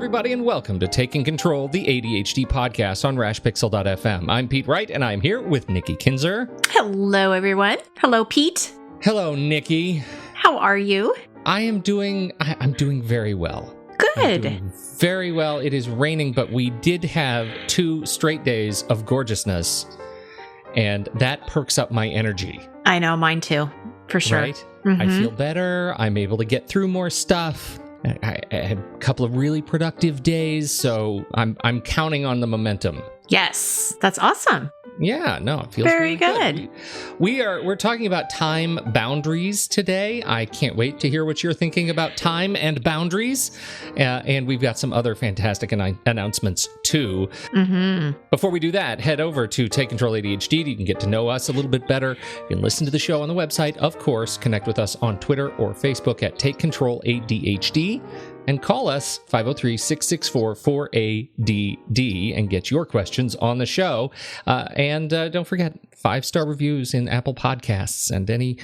everybody, and welcome to Taking Control, the ADHD podcast on rashpixel.fm. I'm Pete Wright, and I'm here with Nikki Kinzer. Hello, everyone. Hello, Pete. Hello, Nikki. How are you? I'm doing very well. Good. I'm doing very well. It is raining, but we did have 2 straight days of gorgeousn's, and that perks up my energy. I know, mine too, for sure. Right? I feel better. I'm able to get through more stuff. I had a couple of really productive days, so I'm counting on the momentum. Yes, that's awesome. Yeah, no, it feels very really good. We're talking about time boundaries today. I can't wait to hear what you're thinking about time and boundaries. And we've got some other fantastic announcements too. Before we do that, head over to Take Control ADHD. You can get to know us a little bit better. You can listen to the show on the website, of course. Connect with us on Twitter or Facebook at Take Control ADHD. And call us 503-664-4ADD and get your questions on the show. And don't forget, 5-star reviews in Apple Podcasts and any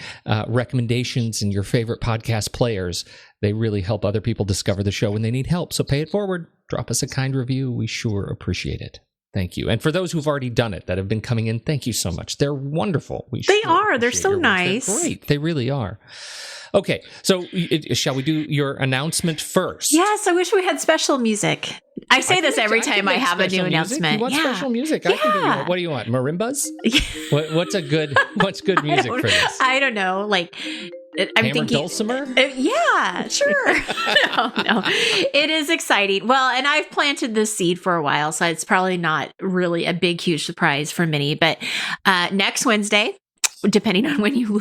recommendations in your favorite podcast players. They really help other people discover the show when they need help. So pay it forward. Drop us a kind review. We sure appreciate it. Thank you. And for those who've already done it, that have been coming in, thank you so much. They're wonderful. They are. They're so nice. They're great. They really are. Okay, so shall we do your announcement first? Yes, I wish we had special music. I say this every time I have a new announcement. You want special music? I can do. What do you want? Marimbas? What's good music for this? I don't know. Like, I'm thinking dulcimer. Yeah, sure. No, it is exciting. Well, and I've planted this seed for a while, so it's probably not really a big, huge surprise for many. But next Wednesday, depending on when you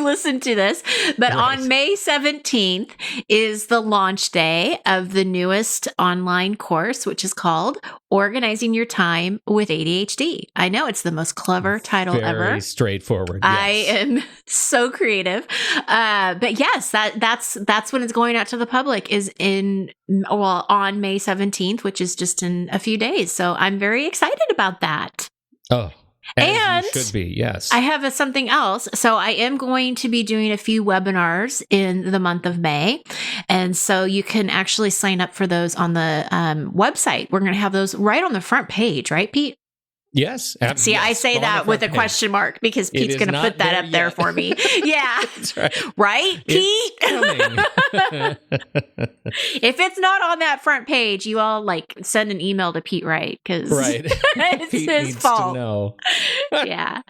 listen to this, but right. On May 17th is the launch day of the newest online course, which is called Organizing Your Time with ADHD. I know it's the most clever title ever. Very straightforward. Yes. I am so creative. But yes, that's when it's going out to the public is on May 17th, which is just in a few days. So I'm very excited about that. Oh. And you should be, yes. I have something else. So I am going to be doing a few webinars in the month of May. And so you can actually sign up for those on the website. We're going to have those right on the front page, right, Pete? Yes. See, yes, I say that with a question mark because Pete's going to put that up there for me. Yeah. That's right. Right, Pete? If it's not on that front page, you all send an email to Pete Wright because it's Pete his needs fault. To know. Yeah.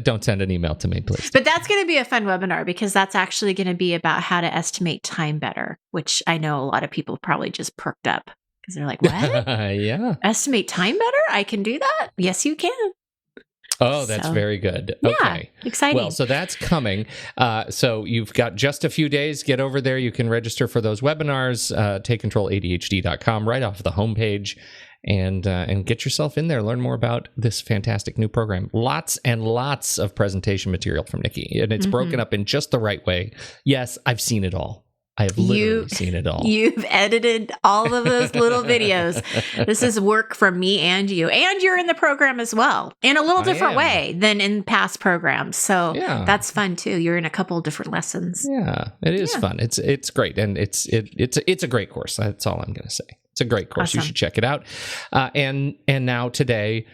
Don't send an email to me, please. But that's going to be a fun webinar because that's actually going to be about how to estimate time better, which I know a lot of people probably just perked up. Because they're like, what? Yeah. Estimate time better? I can do that? Yes, you can. Oh, that's very good. Yeah, okay. Exciting. Well, so that's coming. So you've got just a few days. Get over there. You can register for those webinars. TakeControlADHD.com right off the homepage. And get yourself in there. Learn more about this fantastic new program. Lots and lots of presentation material from Nikki. And it's broken up in just the right way. Yes, I've seen it all. I have literally seen it all. You've edited all of those little videos. This is work from me and you. And you're in the program as well, in a little different way than in past programs. So that's fun too. You're in a couple of different lessons. Yeah, it is fun. It's great. And it's a great course. That's all I'm going to say. It's a great course. Awesome. You should check it out. And now today,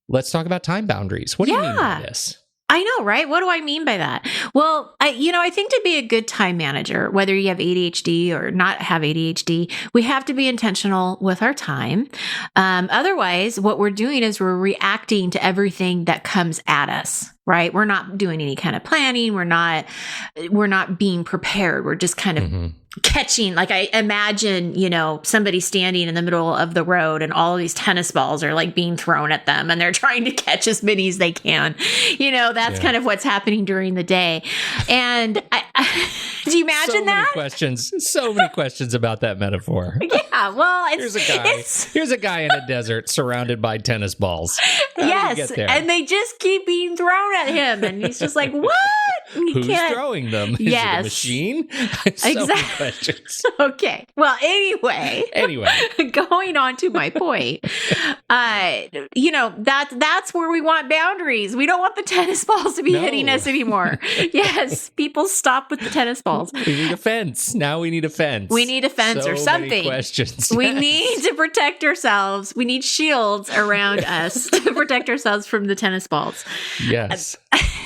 let's talk about time boundaries. What do you mean by this? I know, right? What do I mean by that? Well, I think to be a good time manager, whether you have ADHD or not have ADHD, we have to be intentional with our time. Otherwise, what we're doing is we're reacting to everything that comes at us, right? We're not doing any kind of planning. We're not being prepared. We're just kind of catching, I imagine, somebody standing in the middle of the road and all of these tennis balls are being thrown at them and they're trying to catch as many as they can. That's kind of what's happening during the day. And do you imagine that? So many questions about that metaphor. Yeah. Well, here's a guy in a desert surrounded by tennis balls. How yes. And they just keep being thrown at him. And he's just like, what? You Who's can't. throwing them? Is Yes. it a machine? So many Exactly. questions. Okay. Well, anyway, going on to my point, that's where we want boundaries. We don't want the tennis balls to be hitting us anymore. Yes, people stop with the tennis balls. We need a fence. Now we need a fence. We need a fence so or something. Many questions. We Yes. need to protect ourselves. We need shields around us to protect ourselves from the tennis balls. Yes.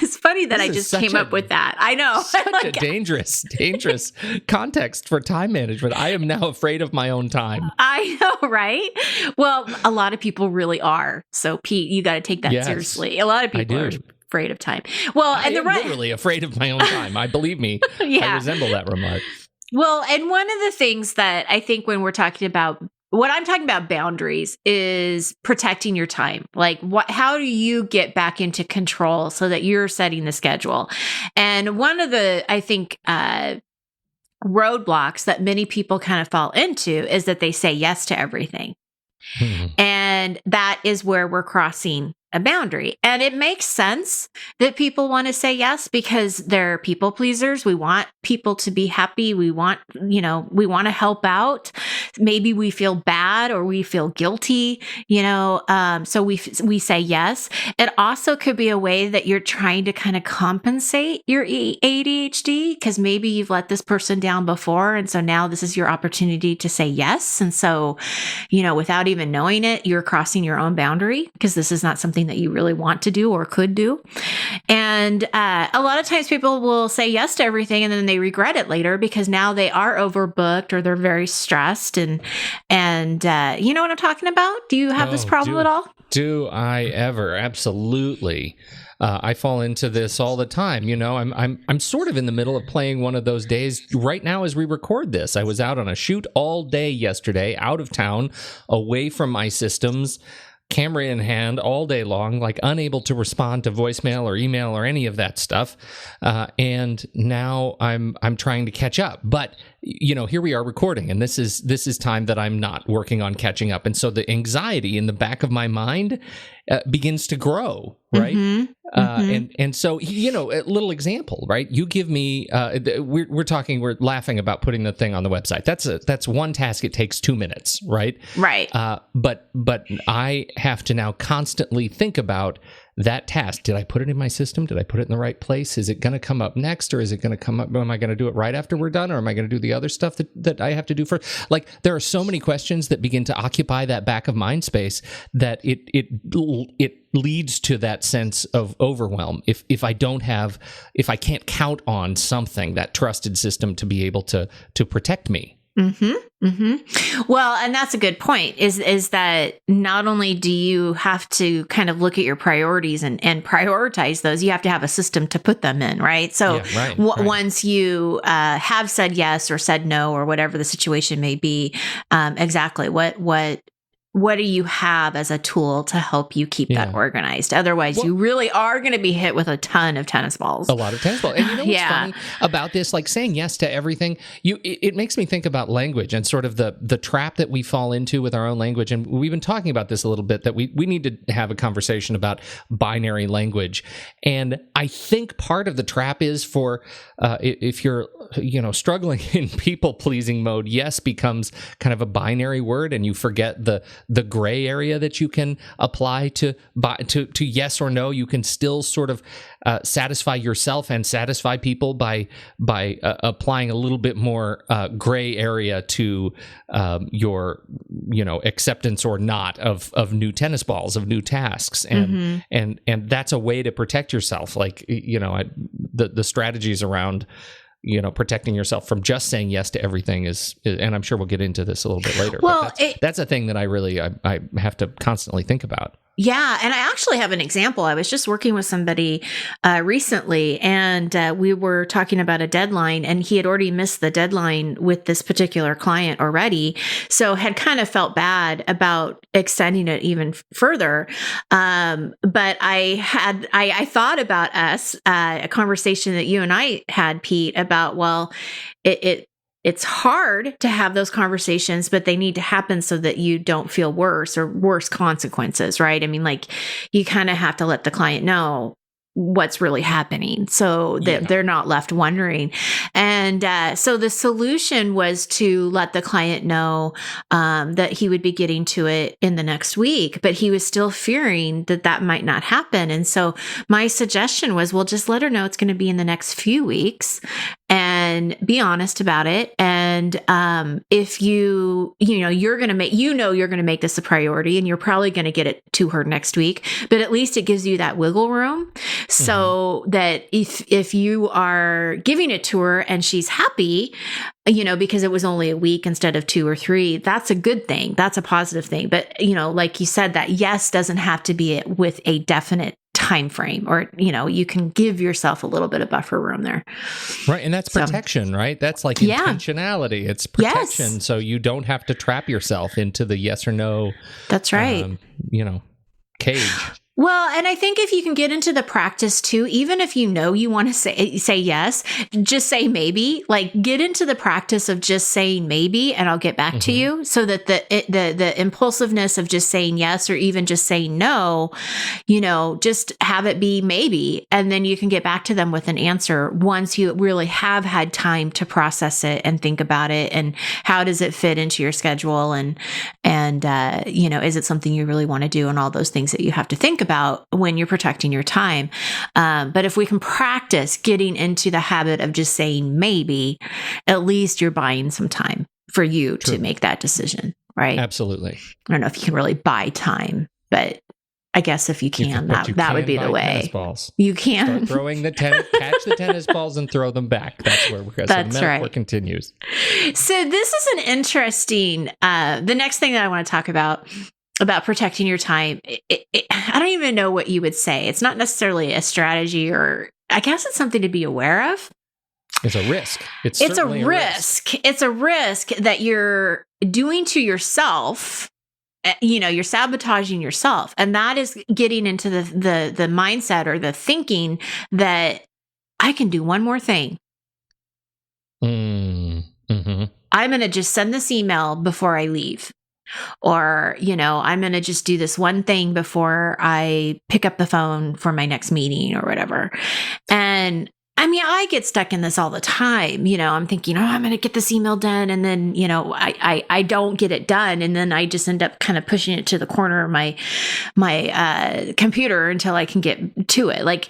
It's funny that This I is just such came up with that. I know. Such a dangerous context for time management. I am now afraid of my own time. I know, right? Well, a lot of people really are. So, Pete, you got to take that Yes, seriously. A lot of people I are do. afraid of time. Well, I am literally afraid of my own time. I believe me. Yeah. I resemble that remark. Well, and one of the things that I think when we're talking about what I'm talking about boundaries is protecting your time. Like how do you get back into control so that you're setting the schedule? And one of the, I think, roadblocks that many people kind of fall into is that they say yes to everything. And that is where we're crossing a boundary. And it makes sense that people want to say yes because they're people pleasers. We want people to be happy. We want to help out. Maybe we feel bad or we feel guilty, so we say yes. It also could be a way that you're trying to kind of compensate your ADHD because maybe you've let this person down before. And so now this is your opportunity to say yes. And so, without even knowing it, you're crossing your own boundary because this is not something that you really want to do or could do. And a lot of times people will say yes to everything and then they regret it later because now they are overbooked or they're very stressed. And you know what I'm talking about? Do you have this problem at all? Do I ever? Absolutely. I fall into this all the time. I'm sort of in the middle of playing one of those days right now as we record this. I was out on a shoot all day yesterday, out of town, away from my systems, camera in hand all day long, like unable to respond to voicemail or email or any of that stuff. And now I'm trying to catch up. But here we are recording, and this is time that I'm not working on catching up. And so the anxiety in the back of my mind begins to grow, right? Mm-hmm. And so, a little example, right? You give me, we're laughing about putting the thing on the website. That's one task. It takes 2 minutes, right? Right. But I have to now constantly think about that task. Did I put it in my system? Did I put it in the right place? Is it going to come up next, or is it going to come up? Am I going to do it right after we're done, or am I going to do the other stuff that I have to do first? Like, there are so many questions that begin to occupy that back of mind space that it leads to that sense of overwhelm. If I can't count on something, that trusted system to be able to protect me. Mm-hmm. Mm-hmm. Well, and that's a good point is that not only do you have to kind of look at your priorities and prioritize those, you have to have a system to put them in, right? So right. Once you have said yes or said no or whatever the situation may be, exactly what do you have as a tool to help you keep that organized? Otherwise, you really are going to be hit with a ton of tennis balls. A lot of tennis balls. And you know what's funny about this? Like saying yes to everything, it makes me think about language and sort of the trap that we fall into with our own language. And we've been talking about this a little bit, that we need to have a conversation about binary language. And I think part of the trap is for if you're struggling in people-pleasing mode, yes becomes kind of a binary word, and you forget the gray area that you can apply to yes or no. You can still sort of satisfy yourself and satisfy people by applying a little bit more gray area to your acceptance or not of new tennis balls, of new tasks, and that's a way to protect yourself. Like the strategies around protecting yourself from just saying yes to everything is, and I'm sure we'll get into this a little bit later. Well, but that's a thing that I have to constantly think about. Yeah. And I actually have an example. I was just working with somebody recently, and we were talking about a deadline, and he had already missed the deadline with this particular client already. So had kind of felt bad about extending it even further. But I thought about us, a conversation that you and I had, Pete, about, well, it's hard to have those conversations, but they need to happen so that you don't feel worse or worse consequences, right? I mean, like, you kind of have to let the client know, what's really happening, so that they're not left wondering. And so the solution was to let the client know that he would be getting to it in the next week, but he was still fearing that that might not happen. And so my suggestion was, well, just let her know it's going to be in the next few weeks and be honest about it. And if you're going to make this a priority, and you're probably going to get it to her next week, but at least it gives you that wiggle room, so that if you are giving it to her and she's happy, because it was only a week instead of 2 or 3, that's a good thing. That's a positive thing. But, like you said, that yes doesn't have to be with a definite time frame, or, you can give yourself a little bit of buffer room there. Right. And that's protection, right? That's like intentionality. It's protection. Yes. So you don't have to trap yourself into the yes or no. That's right. Cage. Well, and I think if you can get into the practice too, even if you want to say yes, just say maybe. Like, get into the practice of just saying maybe, and I'll get back to you, so that the impulsiveness of just saying yes, or even just saying no, just have it be maybe, and then you can get back to them with an answer once you really have had time to process it and think about it, and how does it fit into your schedule, and is it something you really want to do, and all those things that you have to think about when you're protecting your time. But if we can practice getting into the habit of just saying maybe, at least you're buying some time for you to make that decision, right? Absolutely. I don't know if you can really buy time, but I guess if you can, that would be the way. Tennis balls. You can. Start throwing catch the tennis balls and throw them back. That's where we're going. So the metaphor continues. So this is an interesting, the next thing that I want to talk about protecting your time. I don't even know what you would say. It's not necessarily a strategy, or I guess it's something to be aware of. It's a risk. It's a risk. It's a risk that you're doing to yourself. You're sabotaging yourself. And that is getting into the mindset, or the thinking that I can do one more thing. Mm-hmm. I'm going to just send this email before I leave. Or, I'm going to just do this one thing before I pick up the phone for my next meeting or whatever. And I mean, I get stuck in this all the time. I'm thinking, I'm going to get this email done. And then, I don't get it done. And then I just end up kind of pushing it to the corner of my computer until I can get to it. Like,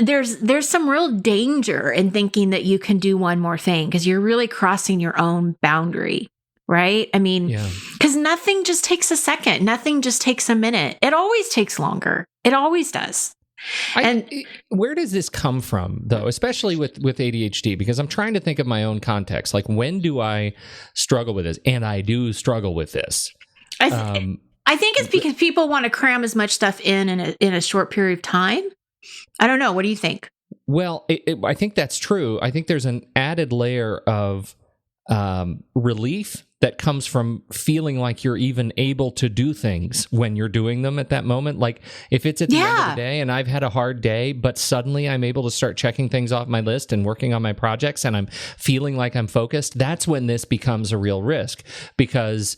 there's some real danger in thinking that you can do one more thing, because you're really crossing your own boundary. Right? I mean, because nothing just takes a second. Nothing just takes a minute. It always takes longer. It always does. Where does this come from, though, especially with ADHD? Because I'm trying to think of my own context. Like, when do I struggle with this? And I do struggle with this. I think it's because people want to cram as much stuff in a short period of time. I don't know. What do you think? Well, I think that's true. I think there's an added layer of relief that comes from feeling like you're even able to do things when you're doing them at that moment. Like, if it's at the end of the day and I've had a hard day, but suddenly I'm able to start checking things off my list and working on my projects, and I'm feeling like I'm focused, that's when this becomes a real risk, because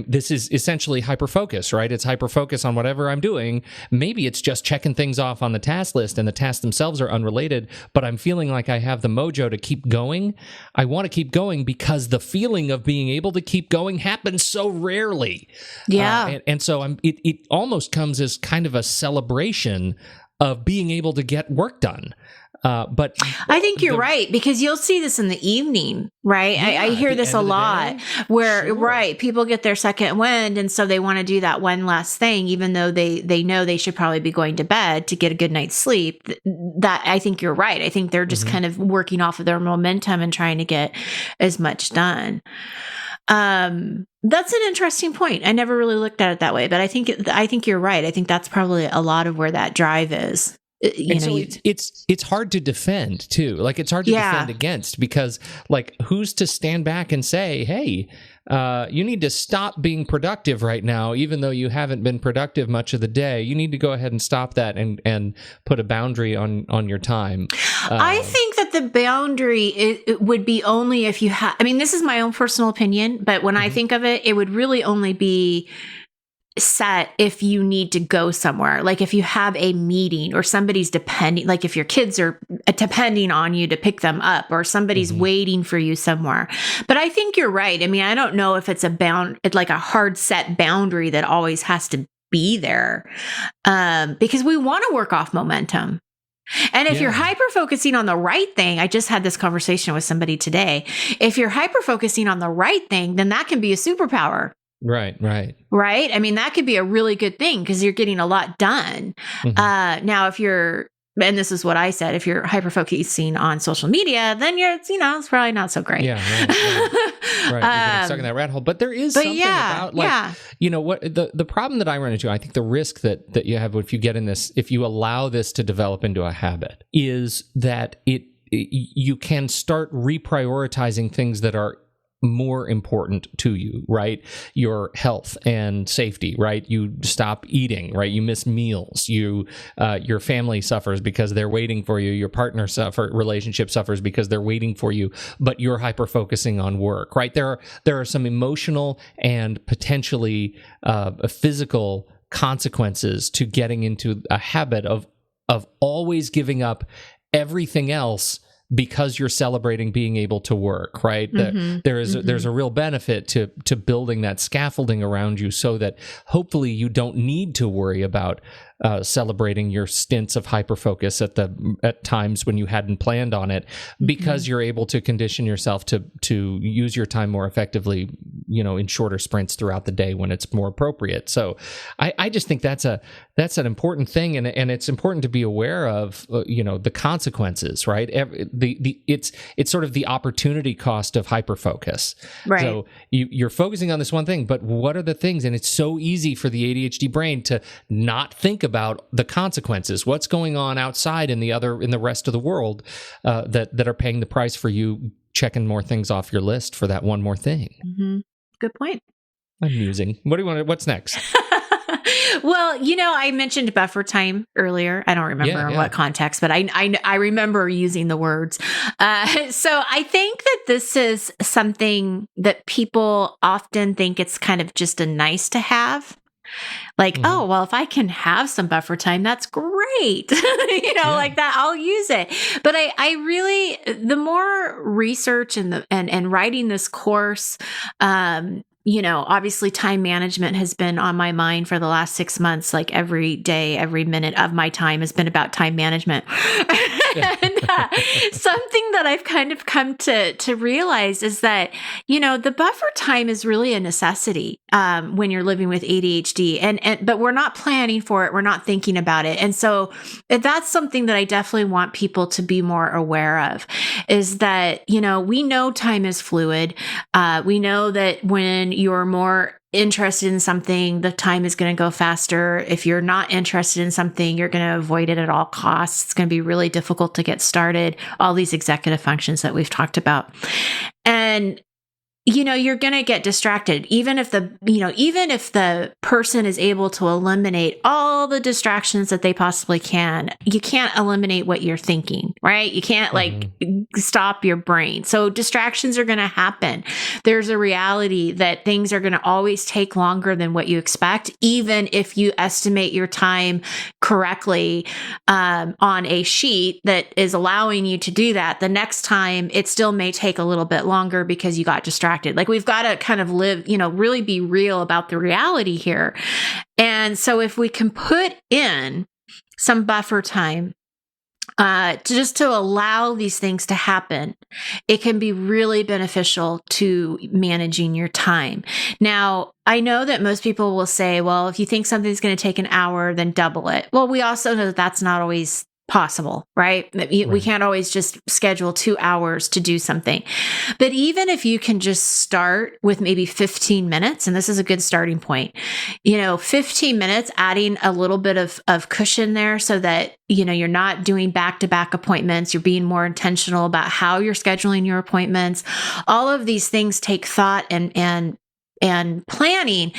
this is essentially hyper-focus, right? It's hyper-focus on whatever I'm doing. Maybe it's just checking things off on the task list, and the tasks themselves are unrelated, but I'm feeling like I have the mojo to keep going. I want to keep going because the feeling of being able to keep going happens so rarely. Yeah. And so it almost comes as kind of a celebration of being able to get work done. But I think you're right, because you'll see this in the evening, right? I hear this a lot where, people get their second wind, and so they want to do that one last thing, even though they know they should probably be going to bed to get a good night's sleep. That, I think you're right. I think they're just kind of working off of their momentum and trying to get as much done. That's an interesting point. I never really looked at it that way, but I think you're right. I think that's probably a lot of where that drive is. It's hard to defend too. Like, it's hard to defend against, because, like, who's to stand back and say, hey, you need to stop being productive right now, even though you haven't been productive much of the day. You need to go ahead and stop that and put a boundary on your time. I think that the boundary it would be only if you have, I mean, this is my own personal opinion, but when I think of it, it would really only be set if you need to go somewhere. Like if you have a meeting or somebody's depending, like if your kids are depending on you to pick them up or somebody's waiting for you somewhere. But I think you're right. I mean, I don't know if it's like a hard set boundary that always has to be there, because we want to work off momentum. And if you're hyper focusing on the right thing, I just had this conversation with somebody today. If you're hyper focusing on the right thing, then that can be a superpower. Right. I mean, that could be a really good thing because you're getting a lot done. Now, if you're, and this is what I said, if you're hyper focusing on social media, then it's probably not so great. Yeah, right. You're getting stuck in that rat hole. But there is something about what the problem that I run into, I think the risk that you have if you get in this, if you allow this to develop into a habit, is that you can start reprioritizing things that are more important to you, right? Your health and safety, right? You stop eating, right? You miss meals. Your family suffers because they're waiting for you. Your relationship suffers because they're waiting for you, but you're hyper focusing on work, right? There are some emotional and potentially physical consequences to getting into a habit of always giving up everything else because you're celebrating being able to work, right? There's a real benefit to building that scaffolding around you so that hopefully you don't need to worry about celebrating your stints of hyperfocus at times when you hadn't planned on it, because you're able to condition yourself to use your time more effectively, in shorter sprints throughout the day when it's more appropriate. So I just think that's an important thing, and it's important to be aware of the consequences, right? It's sort of the opportunity cost of hyperfocus. Right. So you're focusing on this one thing, but what are the things? And it's so easy for the ADHD brain to not think about the consequences. What's going on outside in the rest of the world that are paying the price for you checking more things off your list for that one more thing. Good point. I'm musing. What's next? Well, I mentioned buffer time earlier. I don't remember in what context, but I remember using the words. So I think that this is something that people often think it's kind of just a nice to have. Like, oh, well, if I can have some buffer time, that's great. Like that, I'll use it. But I really, the more research and writing this course, obviously time management has been on my mind for the last 6 months. Like every day, every minute of my time has been about time management. And something that I've kind of come to realize is that, the buffer time is really a necessity when you're living with ADHD, but we're not planning for it. We're not thinking about it. And so that's something that I definitely want people to be more aware of, is that, we know time is fluid. We know that when you're more interested in something, the time is going to go faster. If you're not interested in something, you're going to avoid it at all costs. It's going to be really difficult to get started. All these executive functions that we've talked about. And you're going to get distracted. Even if the person is able to eliminate all the distractions that they possibly can, you can't eliminate what you're thinking, right? You can't stop your brain. So distractions are going to happen. There's a reality that things are going to always take longer than what you expect, even if you estimate your time correctly on a sheet that is allowing you to do that. The next time, it still may take a little bit longer because you got distracted. Like we've got to kind of live, really be real about the reality here. And so if we can put in some buffer time, to allow these things to happen, it can be really beneficial to managing your time. Now, I know that most people will say, well, if you think something's going to take an hour, then double it. Well, we also know that that's not always possible, right? We can't always just schedule 2 hours to do something. But even if you can just start with maybe 15 minutes, and this is a good starting point, 15 minutes, adding a little bit of cushion there so that, you're not doing back-to-back appointments. You're being more intentional about how you're scheduling your appointments. All of these things take thought and planning,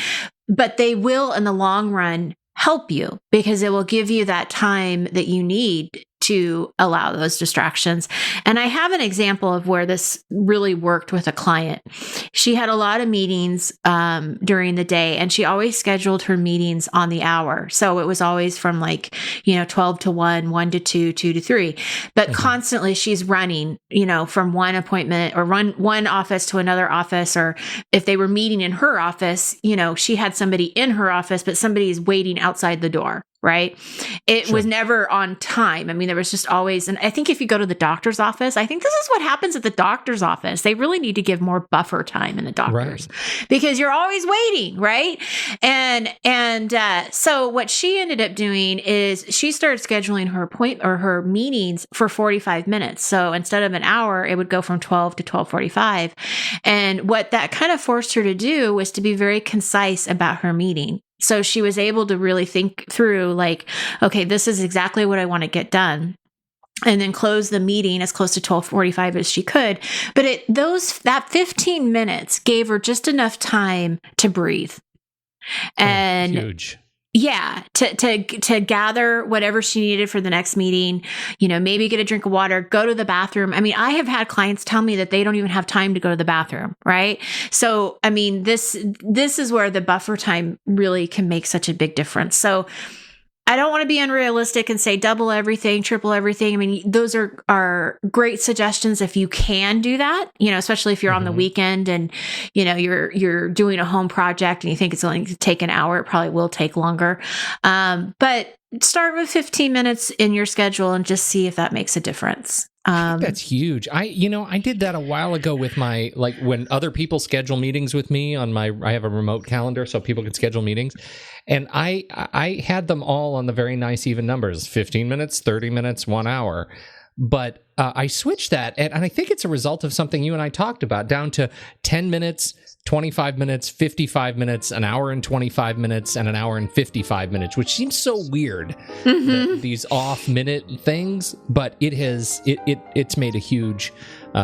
but they will in the long run help you because it will give you that time that you need to allow those distractions. And I have an example of where this really worked with a client. She had a lot of meetings during the day, and she always scheduled her meetings on the hour. So it was always from 12 to 1, 1 to 2, 2 to 3. But constantly she's running, from one appointment or one office to another office. Or if they were meeting in her office, she had somebody in her office, but somebody is waiting outside the door. Right. It was never on time. I mean, there was just always, and I think if you go to the doctor's office, I think this is what happens at the doctor's office. They really need to give more buffer time in the doctor's because you're always waiting. Right. So what she ended up doing is she started scheduling her her meetings for 45 minutes. So instead of an hour, it would go from 12 to 12:45. And what that kind of forced her to do was to be very concise about her meeting. So she was able to really think through okay, this is exactly what I want to get done. And then close the meeting as close to 12:45 as she could. But that 15 minutes gave her just enough time to breathe. And huge. Yeah, to gather whatever she needed for the next meeting, maybe get a drink of water, go to the bathroom. I mean, I have had clients tell me that they don't even have time to go to the bathroom, right? So, I mean, this is where the buffer time really can make such a big difference. So, I don't want to be unrealistic and say double everything, triple everything. I mean, those are great suggestions if you can do that, especially if you're on the weekend and, you're doing a home project and you think it's going to take an hour. It probably will take longer. But start with 15 minutes in your schedule and just see if that makes a difference. I think that's huge. I did that a while ago with my, when other people schedule meetings with me I have a remote calendar so people can schedule meetings. And I had them all on the very nice even numbers, 15 minutes, 30 minutes, 1 hour. But I switched that, and I think it's a result of something you and I talked about, down to 10 minutes, 25 minutes, 55 minutes, an hour and 25 minutes, and an hour and 55 minutes, which seems so weird, these off-minute things, but it's made a huge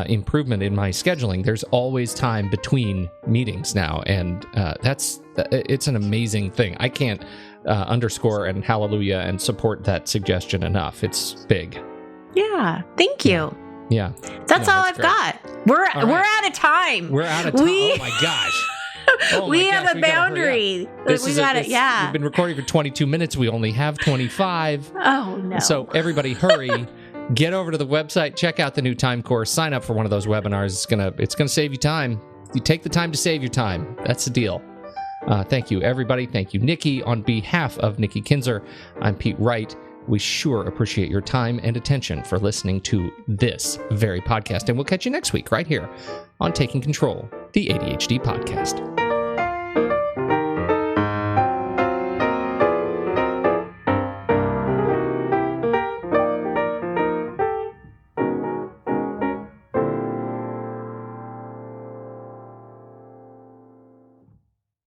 improvement in my scheduling. There's always time between meetings now, and it's an amazing thing. I can't underscore and hallelujah and support that suggestion enough. It's big. Yeah, thank you. Yeah. That's all I've got. We're out of time. We're out of time. Oh my gosh. We have a boundary. We've been recording for 22 minutes. We only have 25. Oh, no. So everybody hurry. Get over to the website. Check out the new time course. Sign up for one of those webinars. It's gonna save you time. You take the time to save your time. That's the deal. Thank you, everybody. Thank you, Nikki. On behalf of Nikki Kinzer, I'm Pete Wright. We sure appreciate your time and attention for listening to this very podcast. And we'll catch you next week right here on Taking Control, the ADHD podcast.